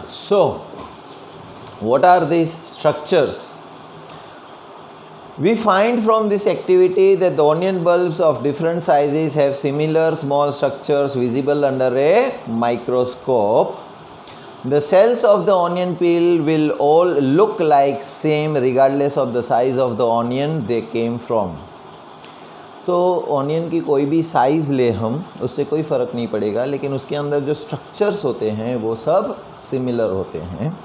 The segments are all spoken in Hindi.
So what are these structures? We find from this activity that the onion bulbs of different sizes have similar small structures visible under a microscope. The cells of the onion peel will all look like same regardless of the size of the onion they came from. तो ऑनियन की कोई भी साइज़ ले हम, उससे कोई फ़र्क नहीं पड़ेगा, लेकिन उसके अंदर जो स्ट्रक्चर्स होते हैं वो सब सिमिलर होते हैं.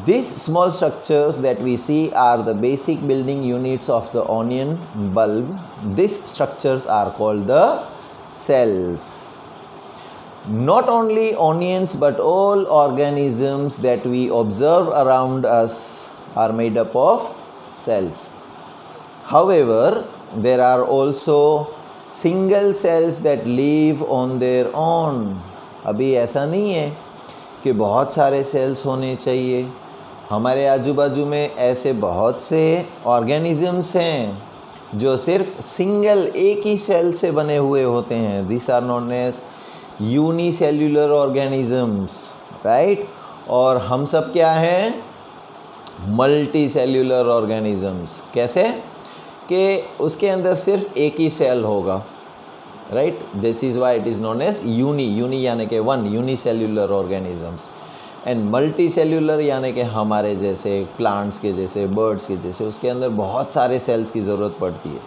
These small structures that we see are the basic building units of the onion bulb. These structures are called the cells. Not only onions but all organisms that we observe around us are made up of cells. However, there are also single cells that live on their own. अभी ऐसा नहीं है कि बहुत सारे सेल्स होने चाहिए. हमारे आजू बाजू में ऐसे बहुत से ऑर्गेनिजम्स हैं जो सिर्फ सिंगल एक ही सेल से बने हुए होते हैं. This are known as unicellular organisms, right. और हम सब क्या हैं? Multi cellular organisms. कैसे? कि उसके अंदर सिर्फ एक ही सेल होगा, right. This is why it is known as uni यानी कि one, unicellular organisms. And multi cellular यानी कि हमारे जैसे प्लांट्स के जैसे, बर्ड्स के जैसे, उसके अंदर बहुत सारे सेल्स की ज़रूरत पड़ती है,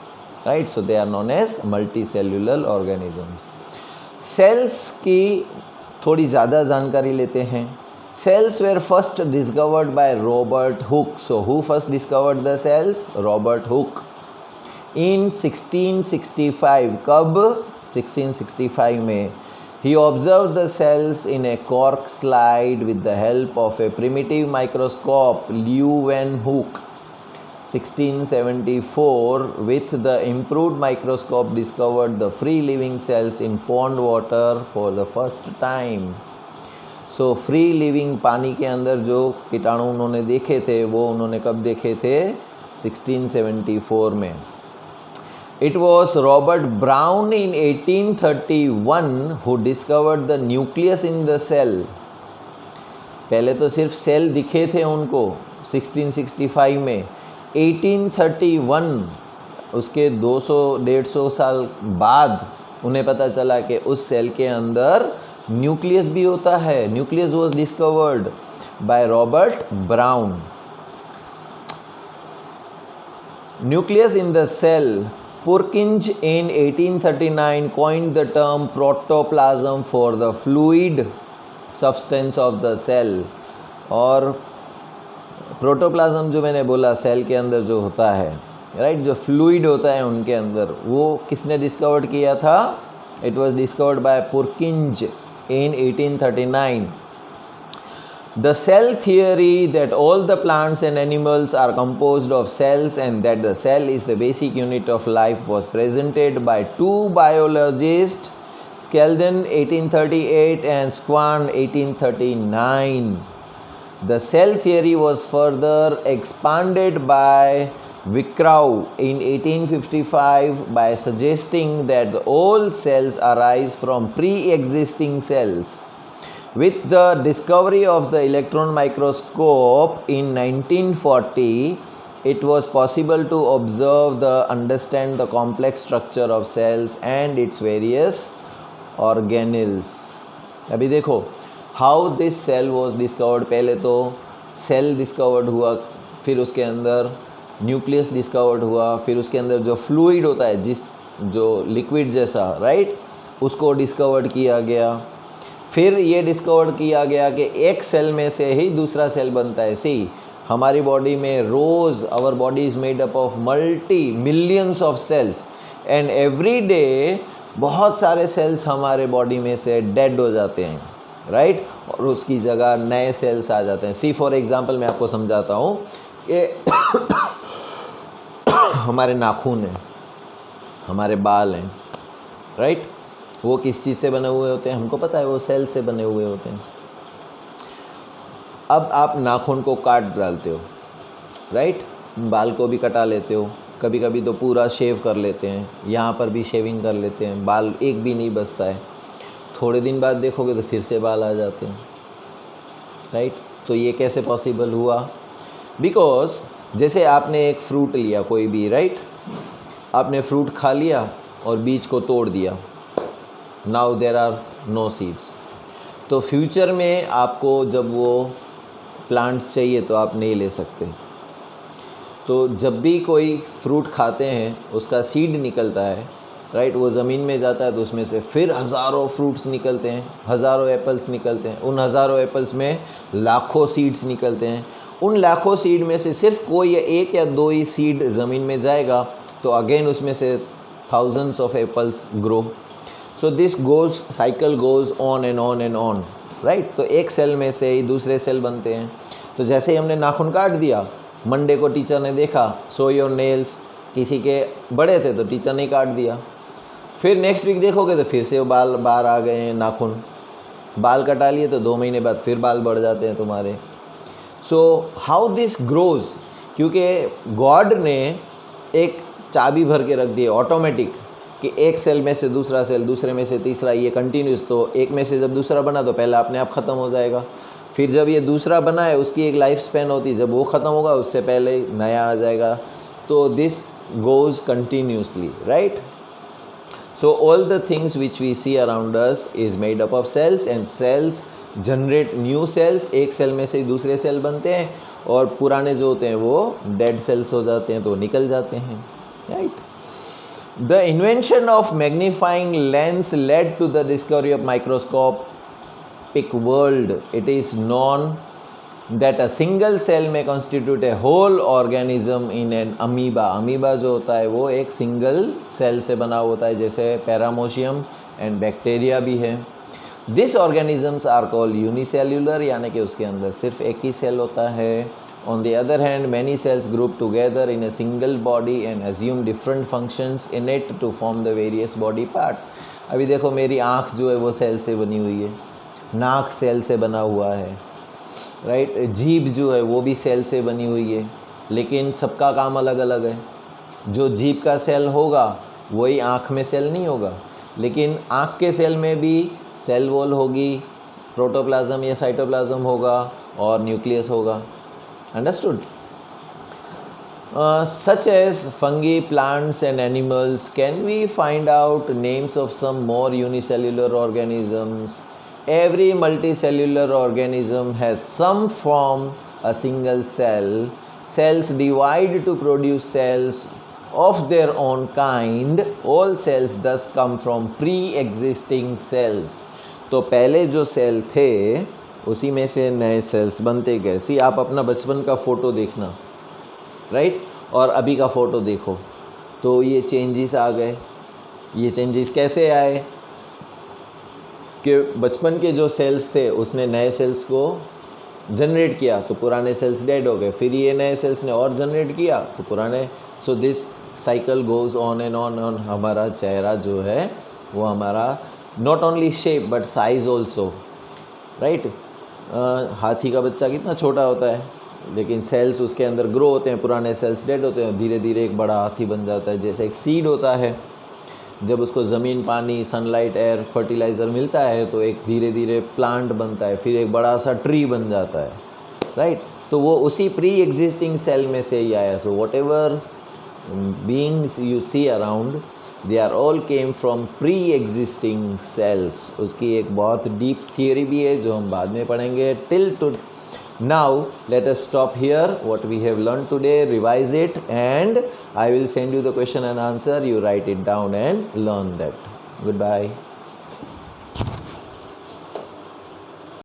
right. So they are known as multi cellular organisms. Cells की थोड़ी ज़्यादा जानकारी लेते हैं. Cells were first discovered by Robert Hooke. So who first discovered the cells? Robert Hooke. In 1665. कब? 1665 में. He observed the cells in a cork slide with the help of a primitive microscope. Leeuwenhoek. 1674, with the improved microscope, discovered the free living cells in pond water for the first time. So free living पानी के अंदर जो कीटाणु उन्होंने देखे थे वो उन्होंने कब देखे थे? 1674 में. It was Robert Brown in 1831 who discovered the nucleus in the cell. पहले तो सिर्फ सेल दिखे थे उनको 1665 में. 1831 उसके 200-150 साल बाद उन्हें पता चला कि उस सेल के अंदर न्यूक्लियस भी होता है. Nucleus was discovered by Robert Brown. Nucleus in the cell. Purkinje in 1839 coined the term protoplasm for the fluid substance of the cell. और प्रोटोप्लाज्म जो मैंने बोला सेल के अंदर जो होता है, राइट, जो फ्लूइड होता है उनके अंदर, वो किसने डिस्कवर्ड किया था? It was discovered by Purkinje in 1839. The cell theory that all the plants and animals are composed of cells and that the cell is the basic unit of life was presented by two biologists, Skeldon 1838 and Swan 1839. The cell theory was further expanded by Virchow in 1855 by suggesting that all cells arise from pre-existing cells. With the discovery of the electron microscope in 1940, it was possible to understand the complex structure of cells and its various organelles. अभी देखो how this cell was discovered. पहले तो सेल डिस्कवर्ड हुआ, फिर उसके अंदर न्यूक्लियस डिस्कवर्ड हुआ, फिर उसके अंदर जो फ्लूइड होता है जो लिक्विड जैसा, राइट, उसको डिस्कवर्ड किया गया. फिर ये डिस्कवर्ड किया गया कि एक सेल में से ही दूसरा सेल बनता है. सी, हमारी बॉडी में रोज़ our body is made up of millions of cells and every day बहुत सारे सेल्स हमारे बॉडी में से डेड हो जाते हैं, राइट, और उसकी जगह नए सेल्स आ जाते हैं. सी फॉर एग्जांपल मैं आपको समझाता हूँ कि हमारे नाखून हैं, हमारे बाल हैं, राइट, वो किस चीज़ से बने हुए होते हैं? हमको पता है, वो सेल से बने हुए होते हैं. अब आप नाखून को काट डालते हो, राइट, बाल को भी कटा लेते हो, कभी कभी तो पूरा शेव कर लेते हैं, यहाँ पर भी शेविंग कर लेते हैं, बाल एक भी नहीं बचता है. थोड़े दिन बाद देखोगे तो फिर से बाल आ जाते हैं. राइट। तो ये कैसे पॉसिबल हुआ? बिकॉज जैसे आपने एक फ्रूट लिया कोई भी, राइट, आपने फ्रूट खा लिया और बीज को तोड़ दिया, now there are no seeds. तो फ्यूचर में आपको जब वो प्लांट चाहिए तो आप नहीं ले सकते। तो जब भी कोई फ्रूट खाते हैं उसका सीड निकलता है, राइट, वो ज़मीन में जाता है तो उसमें से फिर हज़ारों फ्रूट्स निकलते हैं, हज़ारों एप्पल्स निकलते हैं। उन हज़ारों एप्पल्स में लाखों सीड्स निकलते हैं। उन लाखों सीड में से सिर्फ कोई एक या दो ही सीड ज़मीन में जाएगा तो अगेन उसमें से thousands of apples grow. So this goes, cycle goes on and on and on, right. तो एक सेल में से ही दूसरे सेल बनते हैं। तो जैसे ही हमने नाखून काट दिया, मंडे को टीचर ने देखा शो योर नेल्स, किसी के बड़े थे तो टीचर ने काट दिया। फिर नेक्स्ट वीक देखोगे तो फिर से वो बाल बाहर आ गए हैं, नाखून बाल कटा लिए तो 2 महीने बाद फिर बाल बढ़ जाते हैं तुम्हारे। सो हाउ दिस ग्रोज, क्योंकि गॉड ने एक चाबी भर के रख दी है ऑटोमेटिक कि एक सेल में से दूसरा सेल, दूसरे में से तीसरा, ये कंटिन्यूस। तो एक में से जब दूसरा बना तो पहला अपने आप ख़त्म हो जाएगा। फिर जब ये दूसरा बना है उसकी एक लाइफ स्पैन होती है, जब वो ख़त्म होगा उससे पहले नया आ जाएगा। तो this goes continuously, right. So all the things which we see around us is made up of cells and cells generate new cells। एक सेल में से दूसरे सेल बनते हैं और पुराने जो होते हैं वो डेड सेल्स हो जाते हैं तो निकल जाते हैं, right? The invention of magnifying lens led to the discovery of microscopic world. It is known that a single cell may constitute a whole organism in an amoeba। Amoeba जो होता है वो एक सिंगल सेल से बना होता है, जैसे पैरामोशियम एंड बैक्टीरिया भी है। This organisms are called unicellular, यानी कि उसके अंदर सिर्फ एक ही सेल होता है। On the other hand many cells group together in a single body and assume different functions in it to form the various body parts. अभी देखो मेरी आँख जो है वो सेल से बनी हुई है, नाक सेल से बना हुआ है, राइट। जीभ जो है वो भी सेल से बनी हुई है, लेकिन सबका काम अलग अलग है। जो जीभ का सेल होगा वही आँख में सेल नहीं होगा, लेकिन आँख के सेल में भी सेल वॉल होगी, प्रोटोप्लाज्म या साइटोप्लाज्म होगा और न्यूक्लियस होगा। Understood? Such as fungi, plants and animals, can we find out names of some more unicellular organisms? Every multicellular organism has some from a single cell. Cells divide to produce cells of their own kind. All cells thus come from pre-existing cells. तो पहले जो सेल थे उसी में से नए सेल्स बनते गए। सी आप अपना बचपन का फ़ोटो देखना, राइट, और अभी का फ़ोटो देखो तो ये चेंजेस आ गए। ये चेंजेस कैसे आए कि बचपन के जो सेल्स थे उसने नए सेल्स को जनरेट किया तो पुराने सेल्स डेड हो गए, फिर ये नए सेल्स ने और जनरेट किया तो पुराने। So this cycle goes on and on. हमारा चेहरा जो है वो हमारा not only shape but size also, right. हाथी का बच्चा कितना छोटा होता है, लेकिन सेल्स उसके अंदर ग्रो होते हैं, पुराने सेल्स डेड होते हैं, धीरे धीरे एक बड़ा हाथी बन जाता है। जैसे एक सीड होता है, जब उसको ज़मीन, पानी, सनलाइट, एयर, फर्टिलाइज़र मिलता है तो एक धीरे धीरे प्लांट बनता है, फिर एक बड़ा सा ट्री बन जाता है, राइट। तो वो उसी प्री एग्जिस्टिंग सेल में से ही आया। So whatever beings you see around they are all came from pre existing cells. उसकी एक बहुत डीप थियरी भी है जो हम बाद में पढ़ेंगे। Till two now let us stop here. What we have learned today, revise it, and I will send you the question and answer. You write it down and learn that. Goodbye.